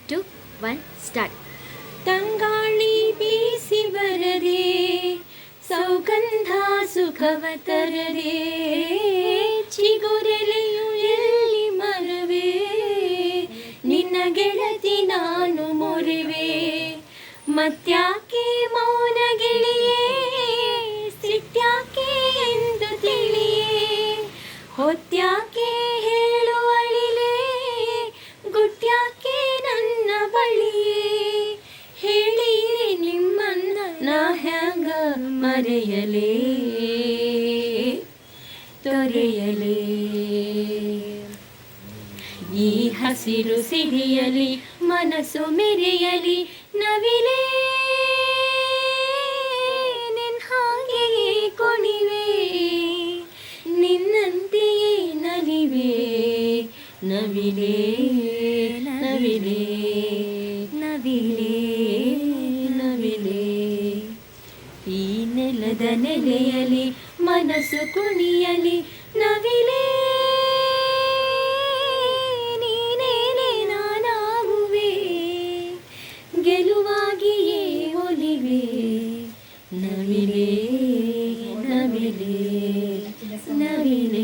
2 1 start. ತಂಗಾಳಿ ಬೀಸಿ ಬರದೆ ಸೌಗಂಧ ಸುಖವ ತರದೆ ಚಿಗುರೆಲೆಯು ಎಲ್ಲಿ ಮರವೇ ನಿನ್ನ ಗೆಳತಿ ನಾನು ಮೊರೆವೆ. ಮತ್ಯಾಕೆ ಮೌನ ಗೆಳೆಯೇ ಸಿಟ್ಯಾಕೆ ಎಂದು ತಿಳಿಯೇ ಹೊತ್ಯಾಕೆ ಹೇಳು ಅಳಿಲೆ ಗುಟ್ಯಾಕೆ ನನ್ನ ಬಳಿಯೇ ಹೇಳಿ ನಿಮ್ಮನ್ನ ನಾ ಹ್ಯಾಂಗ ಮರೆಯಲೇ ತೊರೆಯಲೇ. ಈ ಹಸಿರು ಸಿರಿಯಲಿ ಮನಸ್ಸು ಮೆರೆಯಲಿ ನವಿಲೇ ನಿನ್ ಹಾಗೆಯೇ ಕೊಣಿವೆ ನಿನ್ನಂತೆಯೇ ನಲಿವೆ ನವಿಲೇ ನವಿಲೇ ನವಿಲೇ ನವಿಲೇ. ಈ ನೆಲದ ನೆಲೆಯಲಿ ಮನಸ್ಸು ಕುಣಿಯಲಿ ನವಿಲೇ ನೀನೇನೆ ನಾನಾಗುವೆ ಗೆಲುವಾಗಿಯೇ ಒಲಿವೆ ನವಿಲೇ ನವಿಲೇ ನವಿಲೇ.